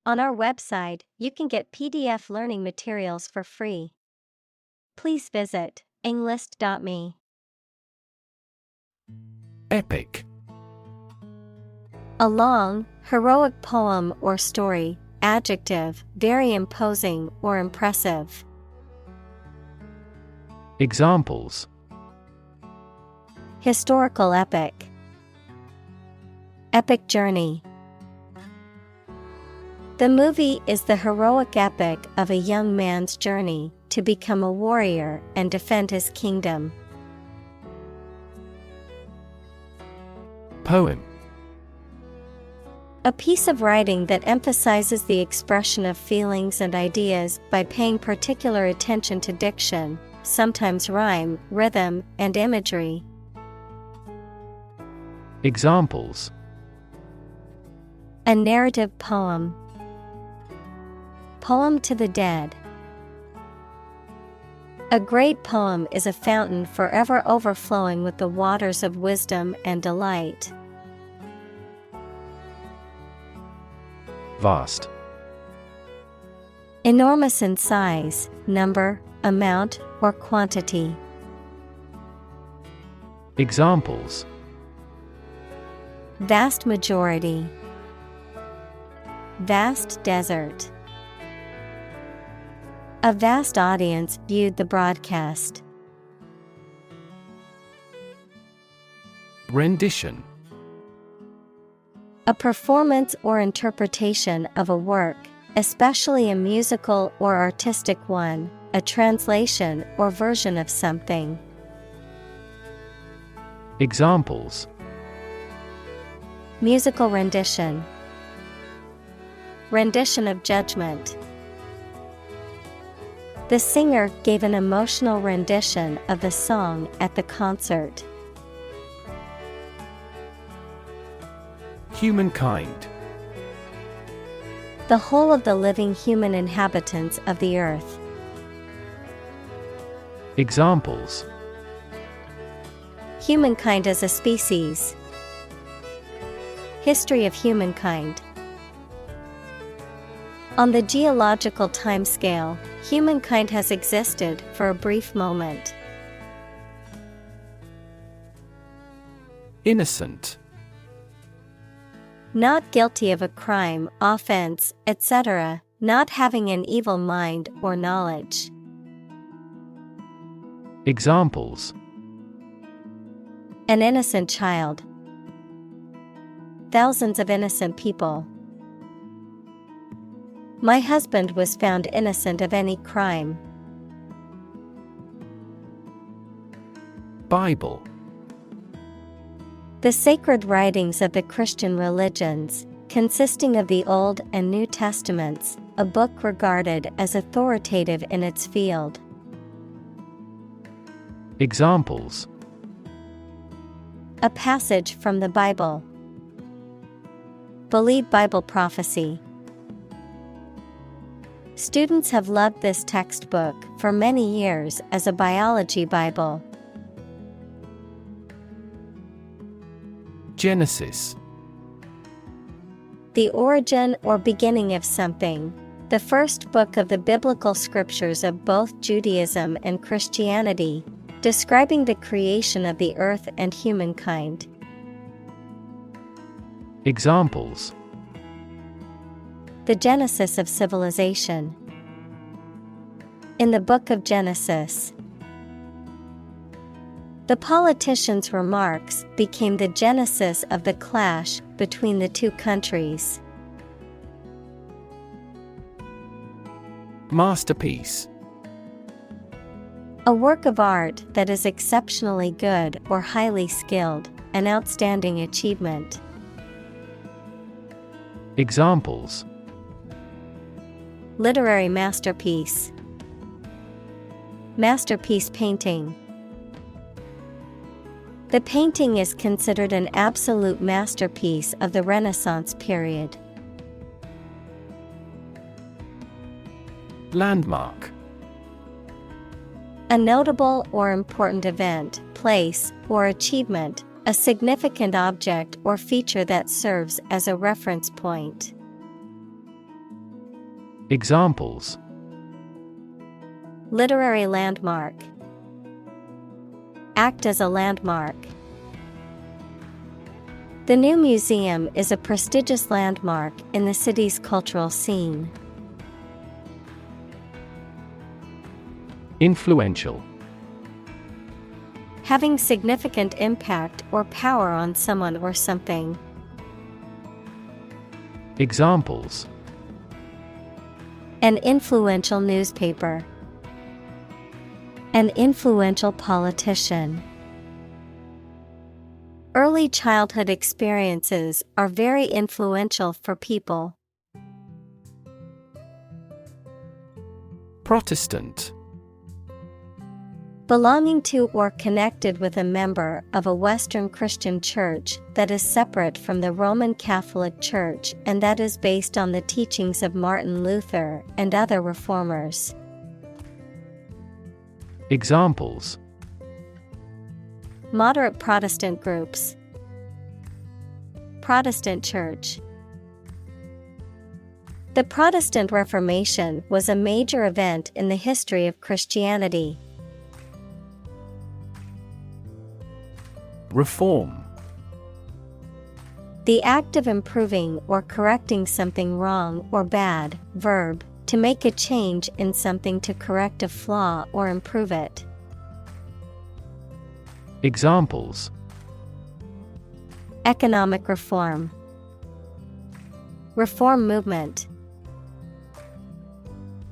On our website, you can get PDF learning materials for free. Please visit englist.me. Epic. A long, heroic poem or story. Adjective, very imposing or impressive. Examples: Historical epic. Epic journey. The movie is the heroic epic of a young man's journey to become a warrior and defend his kingdom. Poem. A piece of writing that emphasizes the expression of feelings and ideas by paying particular attention to diction, sometimes rhyme, rhythm, and imagery. Examples: A narrative poem. Poem to the dead. A great poem is a fountain forever overflowing with the waters of wisdom and delight. Vast. Enormous in size, number, amount, or quantity. Examples: Vast majority. Vast desert. A vast audience viewed the broadcast. Rendition. A performance or interpretation of a work, especially a musical or artistic one, a translation or version of something. Examples: Musical rendition. Rendition of judgment. The singer gave an emotional rendition of the song at the concert. Humankind. The whole of the living human inhabitants of the earth. Examples: Humankind as a species. History of humankind. On the geological timescale, humankind has existed for a brief moment. Innocent. Not guilty of a crime, offense, etc., not having an evil mind or knowledge. Examples: An innocent child. Thousands of innocent people. My husband was found innocent of any crime. Bible. The sacred writings of the Christian religions, consisting of the Old and New Testaments, a book regarded as authoritative in its field. Examples: A passage from the Bible. Believe Bible prophecy. Students have loved this textbook for many years as a biology Bible. Genesis. The origin or beginning of something. The first book of the biblical scriptures of both Judaism and Christianity, describing the creation of the earth and humankind. Examples: The genesis of civilization. In the book of Genesis. The politicians' remarks became the genesis of the clash between the two countries. Masterpiece. A work of art that is exceptionally good or highly skilled, an outstanding achievement. Examples: Literary masterpiece. Masterpiece painting. The painting is considered an absolute masterpiece of the Renaissance period. Landmark. A notable or important event, place, or achievement, a significant object or feature that serves as a reference point. Examples: literary landmark, act as a landmark. The new museum is a prestigious landmark in the city's cultural scene. Influential. Having significant impact or power on someone or something. Examples: an influential newspaper, an influential politician. Early childhood experiences are very influential for people. Protestant. Belonging to or connected with a member of a Western Christian church that is separate from the Roman Catholic Church and that is based on the teachings of Martin Luther and other reformers. Examples: moderate Protestant groups, Protestant church. The Protestant Reformation was a major event in the history of Christianity. Reform. The act of improving or correcting something wrong or bad. Verb, to make a change in something to correct a flaw or improve it. Examples: economic reform, reform movement.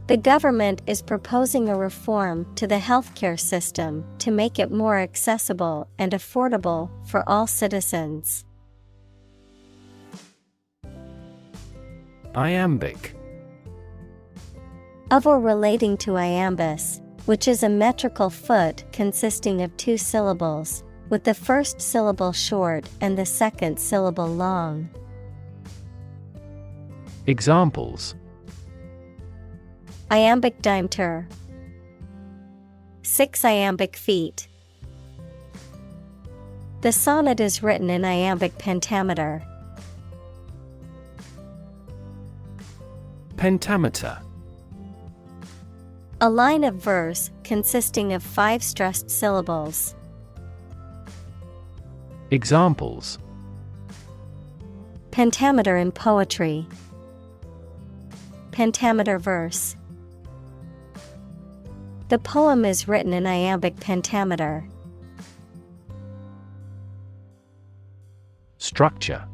The government is proposing a reform to the healthcare system to make it more accessible and affordable for all citizens. Iambic. Of or relating to iambus, which is a metrical foot consisting of two syllables, with the first syllable short and the second syllable long. Examples: iambic diameter, 6 iambic feet. The sonnet is written in iambic pentameter. Pentameter. A line of verse consisting of 5 stressed syllables. Examples: pentameter in poetry, pentameter verse. The poem is written in iambic pentameter. Structure.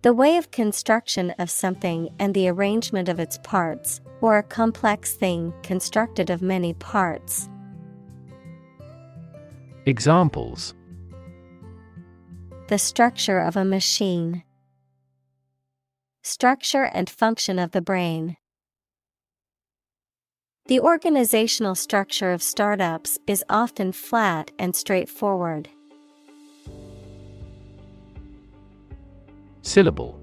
The way of construction of something and the arrangement of its parts, or a complex thing constructed of many parts. Examples: the structure of a machine, structure and function of the brain. The organizational structure of startups is often flat and straightforward. Syllable.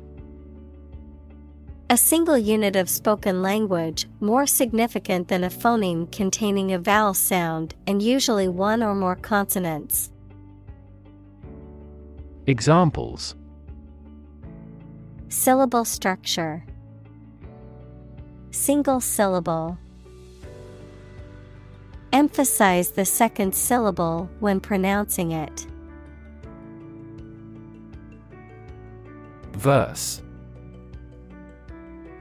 A single unit of spoken language, more significant than a phoneme containing a vowel sound and usually one or more consonants. Examples: syllable structure, single syllable. Emphasize the second syllable when pronouncing it. Verse.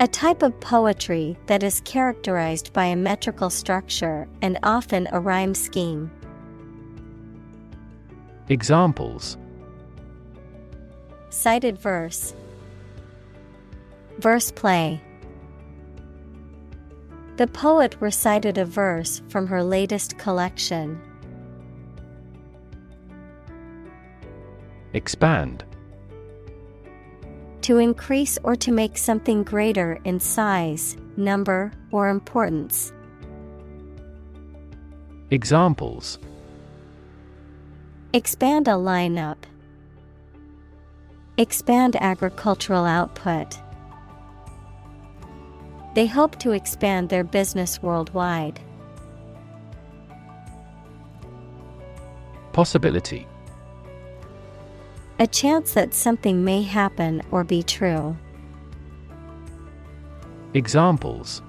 A type of poetry that is characterized by a metrical structure and often a rhyme scheme. Examples: cited verse, verse play. The poet recited a verse from her latest collection. Expand. To increase or to make something greater in size, number, or importance. Examples: expand a lineup, expand agricultural output. They hope to expand their business worldwide. Possibility. A chance that something may happen or be true. Examples: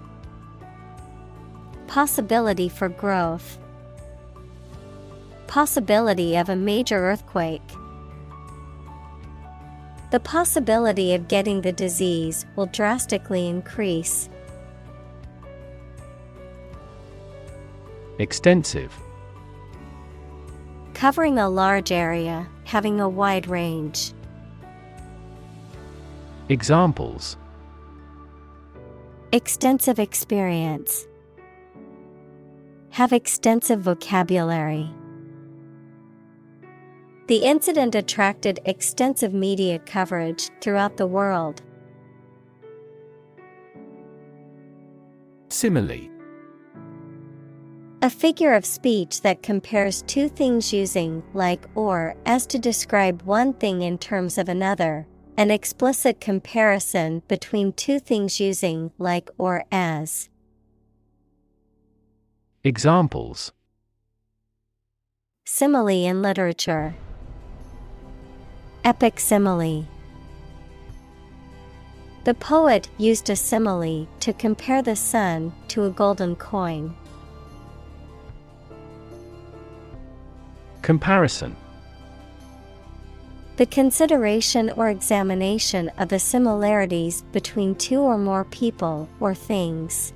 possibility for growth, possibility of a major earthquake. The possibility of getting the disease will drastically increase. Extensive. Covering a large area, having a wide range. Examples: extensive experience, have extensive vocabulary. The incident attracted extensive media coverage throughout the world. Simile. A figure of speech that compares two things using like or as to describe one thing in terms of another. An explicit comparison between two things using like or as. Examples: simile in literature, epic simile. The poet used a simile to compare the sun to a golden coin. Comparison. The consideration or examination of the similarities between two or more people or things.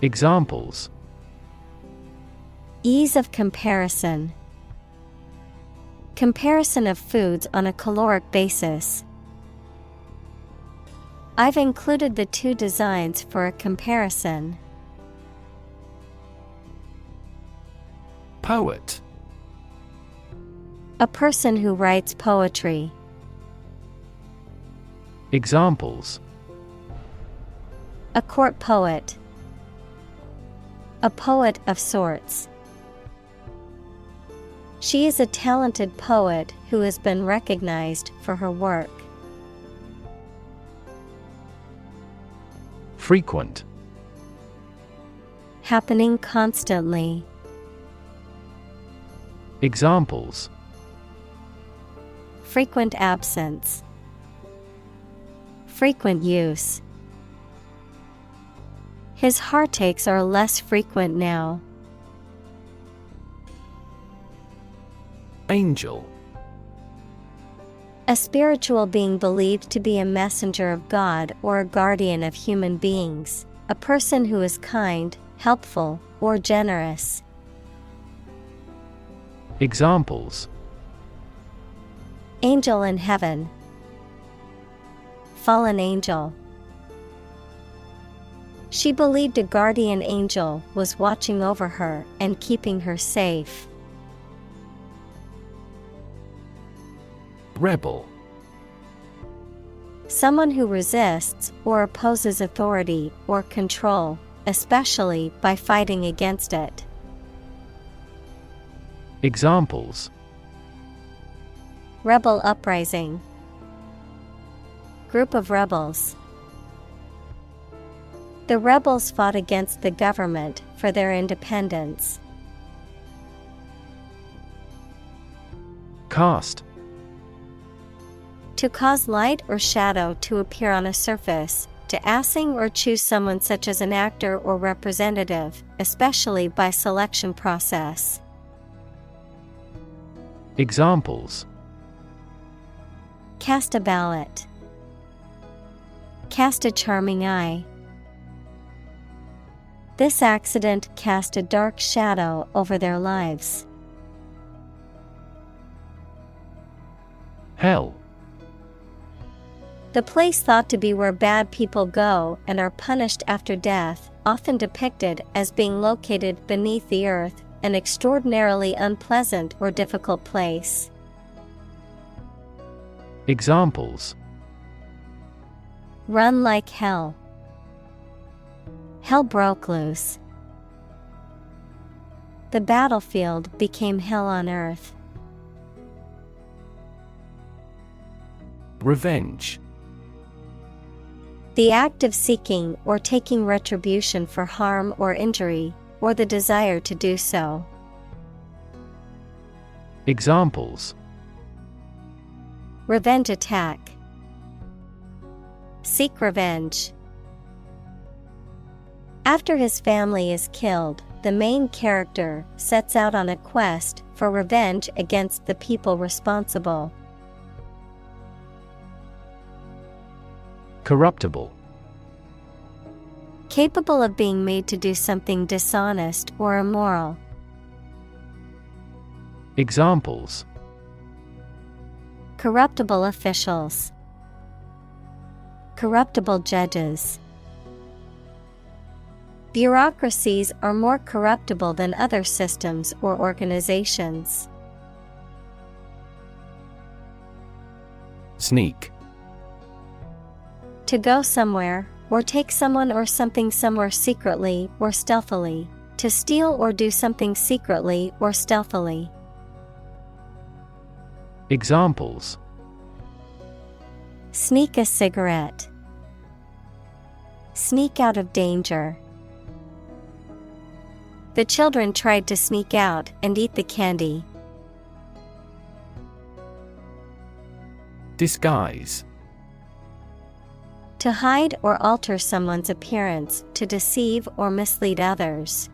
Examples: ease of comparison, comparison of foods on a caloric basis. I've included the two designs for a comparison. Poet. A person who writes poetry. Examples: a court poet, a poet of sorts. She is a talented poet who has been recognized for her work. Frequent. Happening constantly. Examples: frequent absence, frequent use. His heartaches are less frequent now. Angel. A spiritual being believed to be a messenger of God or a guardian of human beings, a person who is kind, helpful, or generous. Examples: angel in heaven, fallen angel. She believed a guardian angel was watching over her and keeping her safe. Rebel. Someone who resists or opposes authority or control, especially by fighting against it. Examples: rebel uprising, group of rebels. The rebels fought against the government for their independence. Cast. To cause light or shadow to appear on a surface, to assing or choose someone such as an actor or representative, especially by selection process. Examples: cast a ballot, cast a charming eye. This accident cast a dark shadow over their lives. Hell. The place thought to be where bad people go and are punished after death, often depicted as being located beneath the earth, an extraordinarily unpleasant or difficult place. Examples: run like hell, hell broke loose. The battlefield became hell on earth. Revenge. The act of seeking or taking retribution for harm or injury, or the desire to do so. Examples: revenge attack, seek revenge. After his family is killed, the main character sets out on a quest for revenge against the people responsible. Corruptible. Capable of being made to do something dishonest or immoral. Examples: corruptible officials, corruptible judges. Bureaucracies are more corruptible than other systems or organizations. Sneak. To go somewhere, or take someone or something somewhere secretly or stealthily. To steal or do something secretly or stealthily. Examples: sneak a cigarette, sneak out of danger. The children tried to sneak out and eat the candy. Disguise. To hide or alter someone's appearance to deceive or mislead others.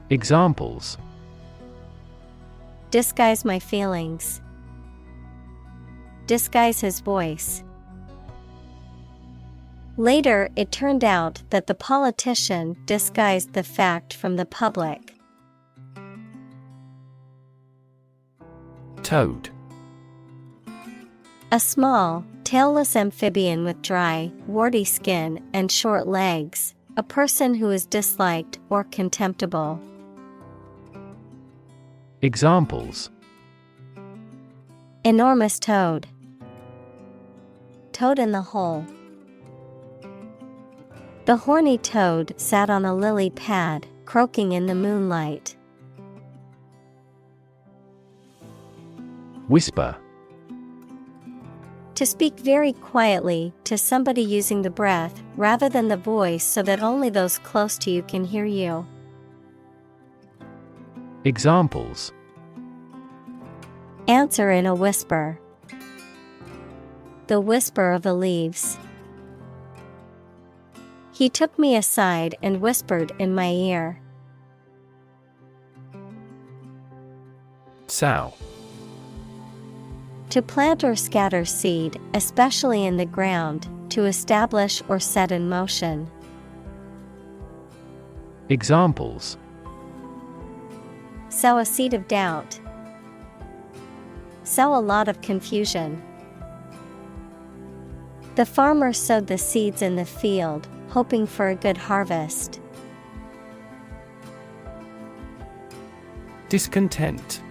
Examples: disguise my feelings, disguise his voice. Later, it turned out that the politician disguised the fact from the public. Toad. A small, tailless amphibian with dry, warty skin and short legs, a person who is disliked or contemptible. Examples: enormous toad, toad in the hole. The horny toad sat on a lily pad, croaking in the moonlight. Whisper. To speak very quietly to somebody using the breath rather than the voice so that only those close to you can hear you. Examples: answer in a whisper, the whisper of the leaves. He took me aside and whispered in my ear. Sow. To plant or scatter seed, especially in the ground, to establish or set in motion. Examples: sow a seed of doubt, sow a lot of confusion. The farmer sowed the seeds in the field, hoping for a good harvest. Discontent.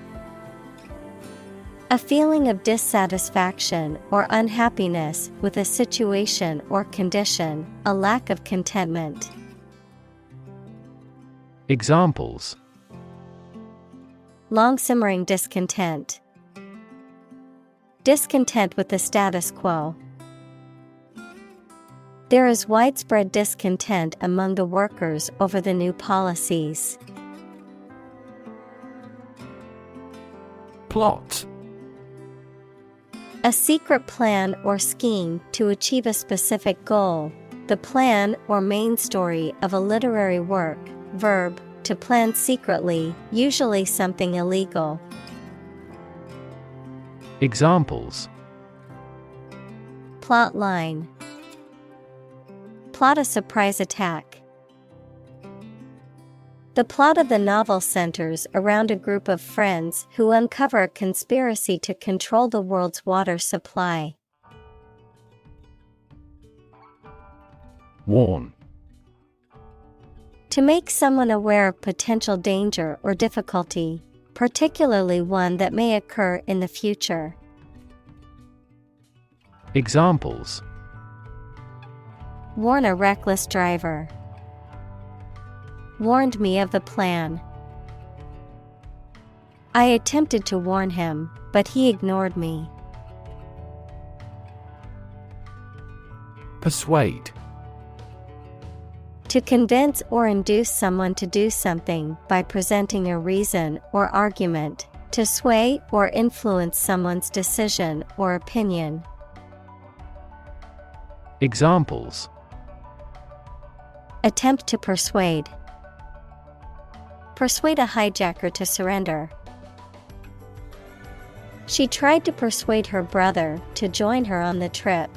A feeling of dissatisfaction or unhappiness with a situation or condition, a lack of contentment. Examples: long-simmering discontent, discontent with the status quo. There is widespread discontent among the workers over the new policies. Plot. A secret plan or scheme to achieve a specific goal, the plan or main story of a literary work. Verb, to plan secretly, usually something illegal. Examples: plot line, plot a surprise attack. The plot of the novel centers around a group of friends who uncover a conspiracy to control the world's water supply. Warn. To make someone aware of potential danger or difficulty, particularly one that may occur in the future. Examples: warn a reckless driver, warned me of the plan. I attempted to warn him, but he ignored me. Persuade. To convince or induce someone to do something by presenting a reason or argument, to sway or influence someone's decision or opinion. Examples: attempt to persuade. Persuade a hijacker to surrender. She tried to persuade her brother to join her on the trip.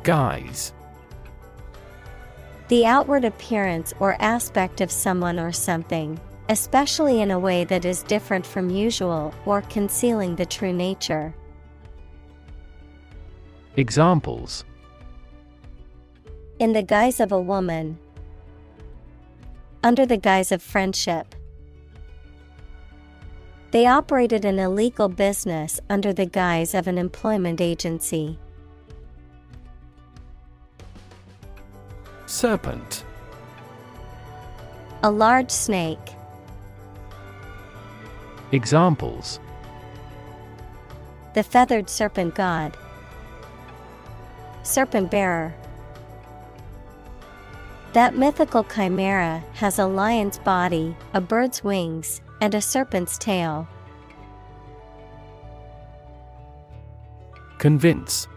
Guise. The outward appearance or aspect of someone or something, especially in a way that is different from usual or concealing the true nature. Examples: in the guise of a woman. Under the guise of friendship. They operated an illegal business under the guise of an employment agency. Serpent. A large snake. Examples: the feathered serpent god. Serpent bearer. That mythical chimera has a lion's body, a bird's wings, and a serpent's tail. Convince.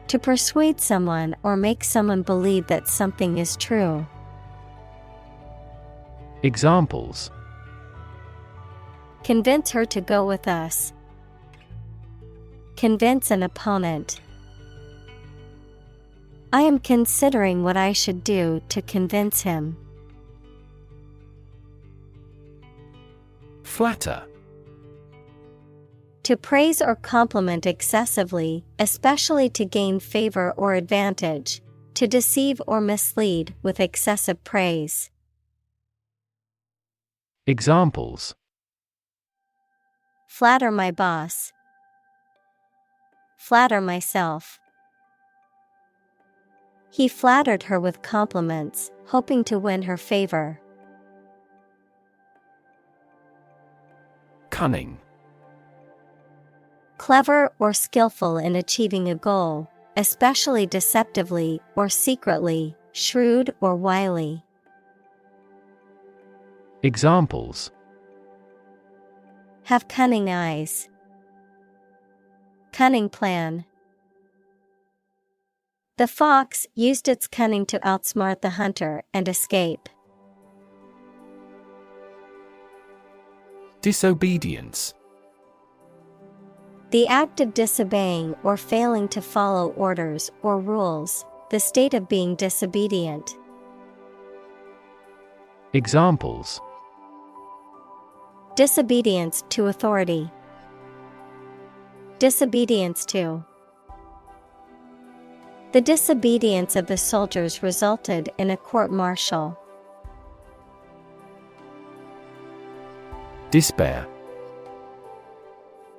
To persuade someone or make someone believe that something is true. Examples: convince her to go with us. Convince an opponent. I am considering what I should do to convince him. Flatter. To praise or compliment excessively, especially to gain favor or advantage. To deceive or mislead with excessive praise. Examples: flatter my boss. Flatter myself. He flattered her with compliments, hoping to win her favor. Cunning. Clever or skillful in achieving a goal, especially deceptively or secretly, shrewd or wily. Examples: have cunning eyes. Cunning plan. The fox used its cunning to outsmart the hunter and escape. Disobedience. The act of disobeying or failing to follow orders or rules, the state of being disobedient. Examples: disobedience to authority. Disobedience to. The disobedience of the soldiers resulted in a court-martial. Despair.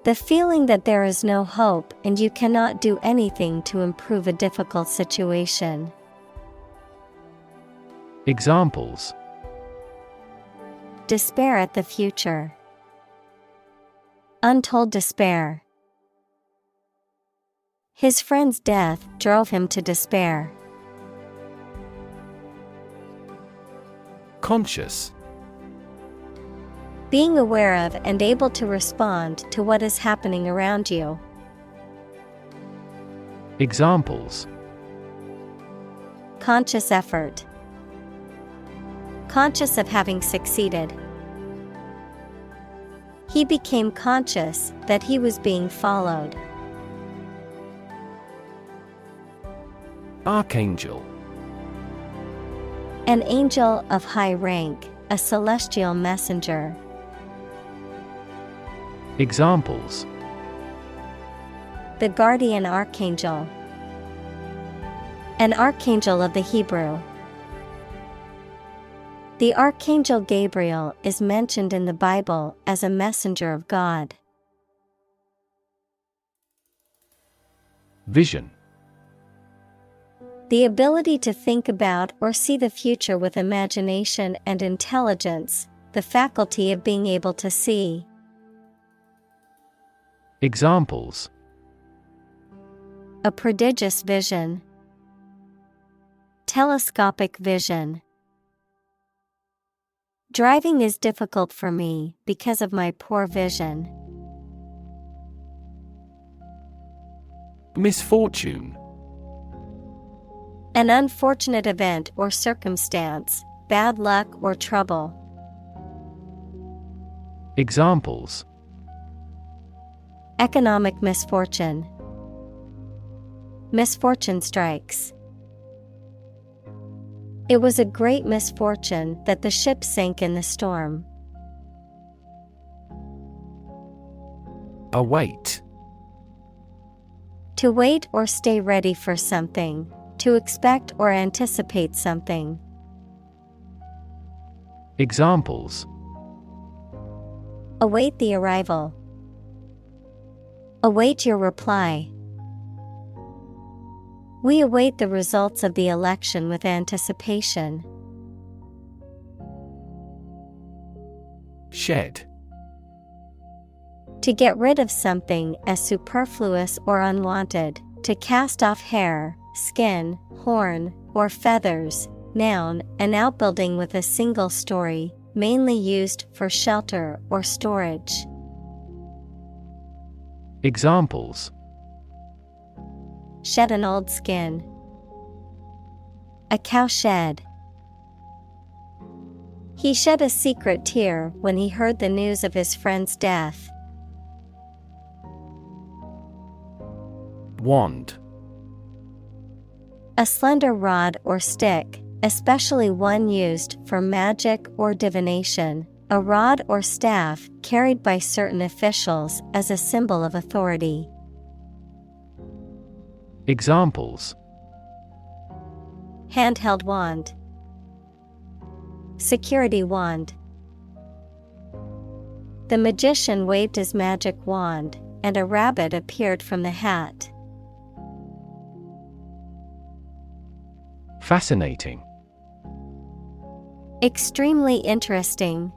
The feeling that there is no hope and you cannot do anything to improve a difficult situation. Examples: despair at the future. Untold despair. His friend's death drove him to despair. Conscious. Being aware of and able to respond to what is happening around you. Examples: conscious effort. Conscious of having succeeded. He became conscious that he was being followed. Archangel. An angel of high rank, a celestial messenger. Examples: the guardian archangel. An archangel of the Hebrew. The archangel Gabriel is mentioned in the Bible as a messenger of God. Vision. The ability to think about or see the future with imagination and intelligence, the faculty of being able to see. Examples: a prodigious vision. Telescopic vision. Driving is difficult for me because of my poor vision. Misfortune. An unfortunate event or circumstance, bad luck or trouble. Examples: Economic misfortune. Misfortune strikes. It was a great misfortune that the ship sank in the storm. Await. To wait or stay ready for something, to expect or anticipate something. Examples: Await the arrival. Await your reply. We await the results of the election with anticipation. Shed. To get rid of something as superfluous or unwanted, to cast off hair, skin, horn, or feathers. Noun, an outbuilding with a single story, mainly used for shelter or storage. Examples: Shed an old skin. A cow shed. He shed a secret tear when he heard the news of his friend's death. Wand. A slender rod or stick, especially one used for magic or divination. A rod or staff carried by certain officials as a symbol of authority. Examples: Handheld wand. Security wand. The magician waved his magic wand, and a rabbit appeared from the hat. Fascinating. Extremely interesting.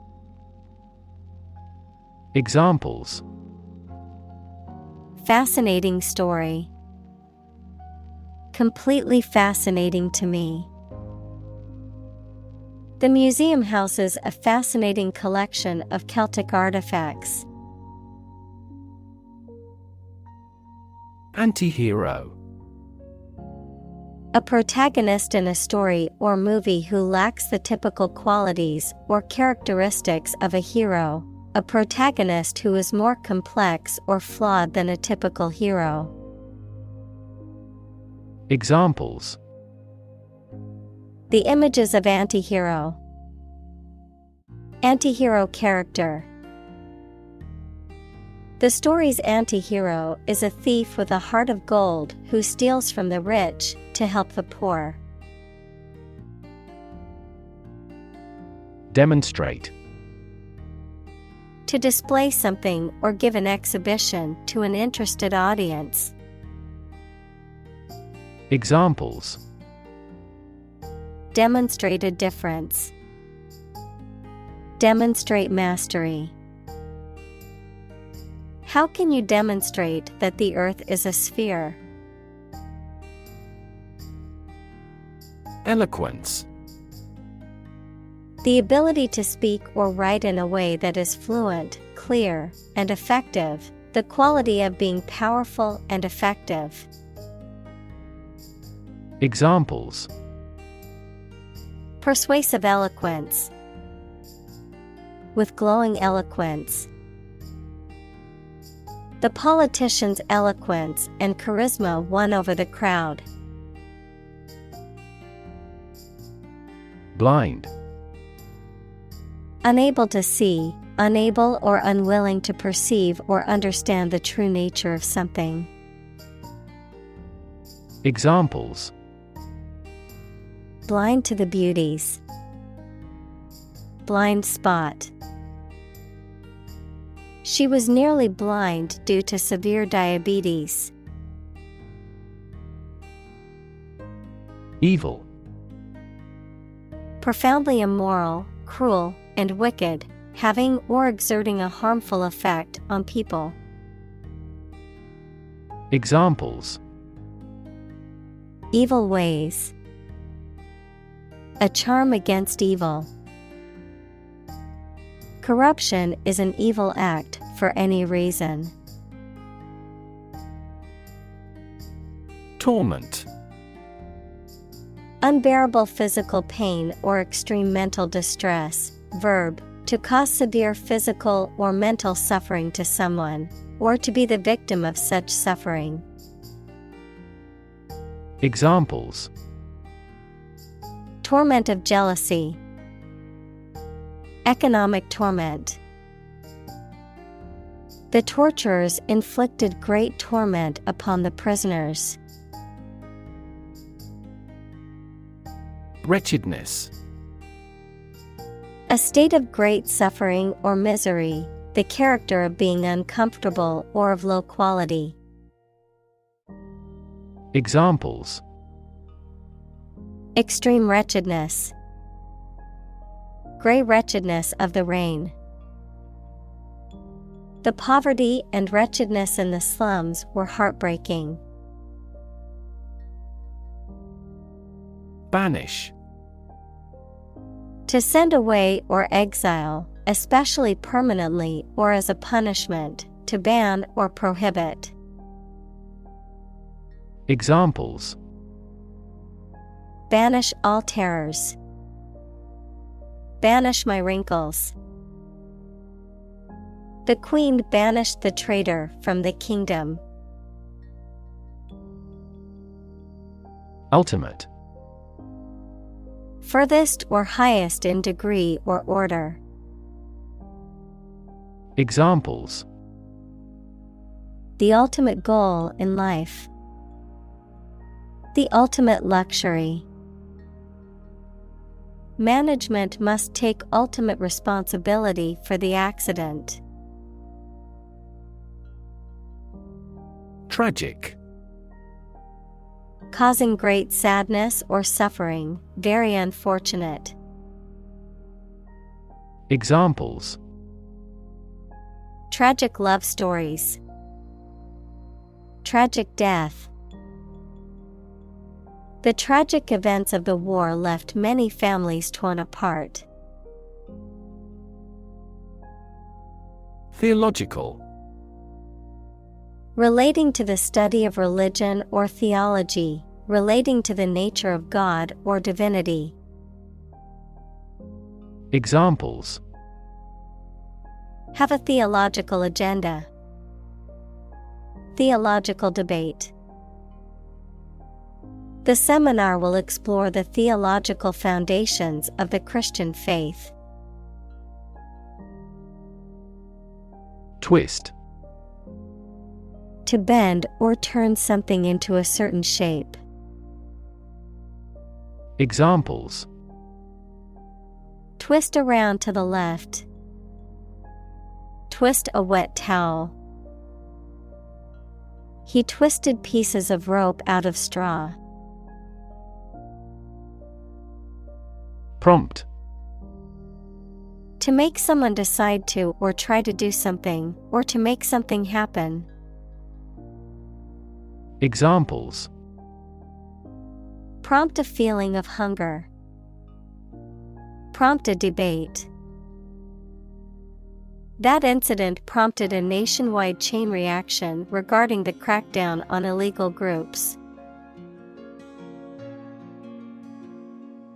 Examples: Fascinating story. Completely fascinating to me. The museum houses a fascinating collection of Celtic artifacts. Anti-hero. A protagonist in a story or movie who lacks the typical qualities or characteristics of a hero. A protagonist who is more complex or flawed than a typical hero. Examples: The images of anti-hero. Anti-hero character. The story's anti-hero is a thief with a heart of gold who steals from the rich to help the poor. Demonstrate. To display something or give an exhibition to an interested audience. Examples: Demonstrate a difference. Demonstrate mastery. How can you demonstrate that the earth is a sphere? Eloquence. The ability to speak or write in a way that is fluent, clear, and effective. The quality of being powerful and effective. Examples: Persuasive eloquence. With glowing eloquence. The politician's eloquence and charisma won over the crowd. Blind. Unable to see, unable or unwilling to perceive or understand the true nature of something. Examples: Blind to the beauties. Blind spot. She was nearly blind due to severe diabetes. Evil. Profoundly immoral, cruel, and wicked, having or exerting a harmful effect on people. Examples: Evil ways. A charm against evil. Corruption is an evil act for any reason. Torment. Unbearable physical pain or extreme mental distress. Verb, to cause severe physical or mental suffering to someone, or to be the victim of such suffering. Examples: Torment of jealousy. Economic torment. The torturers inflicted great torment upon the prisoners. Wretchedness. A state of great suffering or misery, the character of being uncomfortable or of low quality. Examples: Extreme wretchedness. Grey wretchedness of the rain. The poverty and wretchedness in the slums were heartbreaking. Banish. To send away or exile, especially permanently or as a punishment, to ban or prohibit. Examples: Banish all terrors. Banish my wrinkles. The queen banished the traitor from the kingdom. Ultimate. Furthest or highest in degree or order. Examples: The ultimate goal in life. The ultimate luxury. Management must take ultimate responsibility for the accident. Tragic. Causing great sadness or suffering, very unfortunate. Examples: Tragic love stories. Tragic death. The tragic events of the war left many families torn apart. Theological. Relating to the study of religion or theology, relating to the nature of God or divinity. Examples: Have a theological agenda. Theological debate. The seminar will explore the theological foundations of the Christian faith. Twist. To bend or turn something into a certain shape. Examples: Twist around to the left. Twist a wet towel. He twisted pieces of rope out of straw. Prompt. To make someone decide to or try to do something, or to make something happen. Examples: Prompt a feeling of hunger. Prompt a debate. That incident prompted a nationwide chain reaction regarding the crackdown on illegal groups.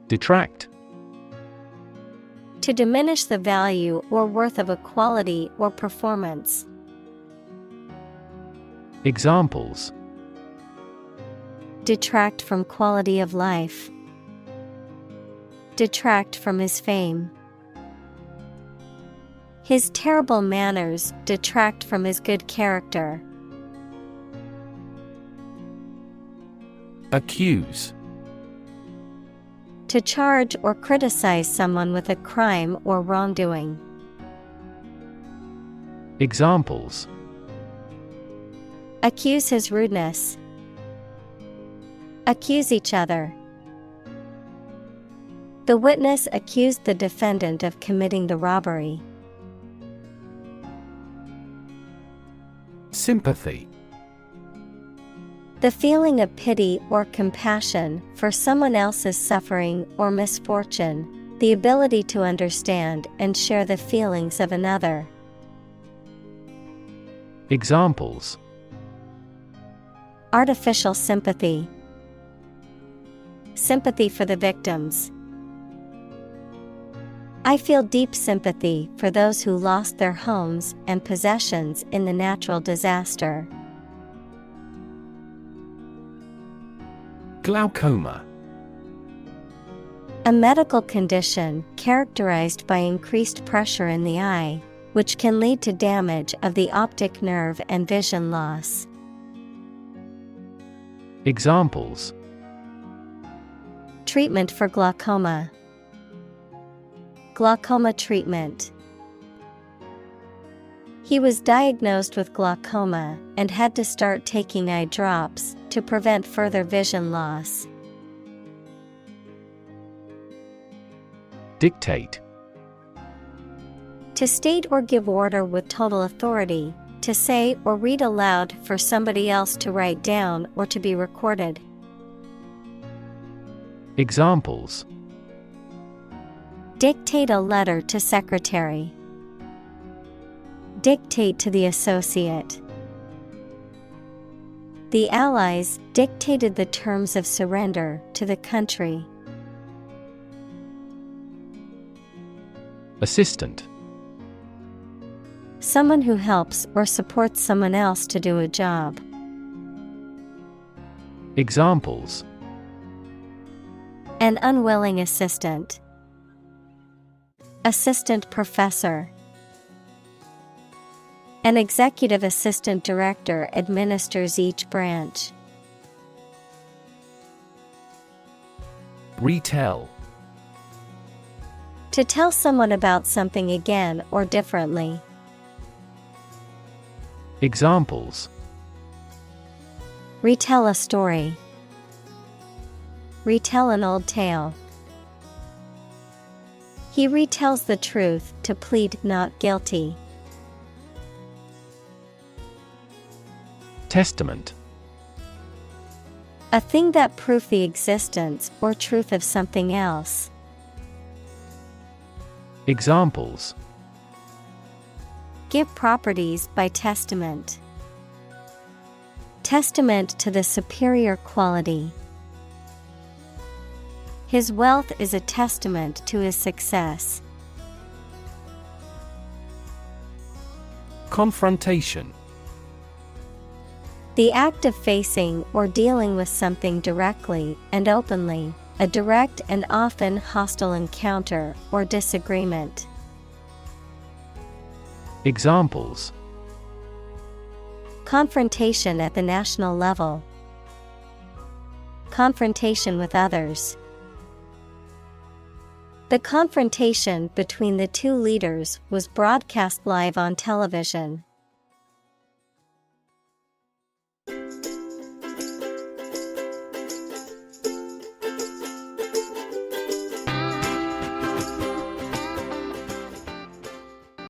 Detract. To diminish the value or worth of a quality or performance. Examples: Detract from quality of life. Detract from his fame. His terrible manners detract from his good character. Accuse. To charge or criticize someone with a crime or wrongdoing. Examples: Accuse his rudeness. Accuse each other. The witness accused the defendant of committing the robbery. Sympathy. The feeling of pity or compassion for someone else's suffering or misfortune, the ability to understand and share the feelings of another. Examples: Artificial sympathy. Sympathy for the victims. I feel deep sympathy for those who lost their homes and possessions in the natural disaster. Glaucoma. A medical condition characterized by increased pressure in the eye, which can lead to damage of the optic nerve and vision loss. Examples: Treatment for glaucoma. Glaucoma treatment. He was diagnosed with glaucoma and had to start taking eye drops to prevent further vision loss. Dictate. To state or give order with total authority, to say or read aloud for somebody else to write down or to be recorded. Examples: Dictate a letter to secretary. Dictate to the associate. The Allies dictated the terms of surrender to the country. Assistant. Someone who helps or supports someone else to do a job. Examples: An unwilling assistant. Assistant professor. An executive assistant director administers each branch. Retell. To tell someone about something again or differently. Examples: Retell a story. Retell an old tale. He retells the truth to plead not guilty. Testament. A thing that proves the existence or truth of something else. Examples: Give properties by testament. Testament to the superior quality. His wealth is a testament to his success. Confrontation. The act of facing or dealing with something directly and openly, a direct and often hostile encounter or disagreement. Examples: Confrontation at the national level. Confrontation with others. The confrontation between the two leaders was broadcast live on television.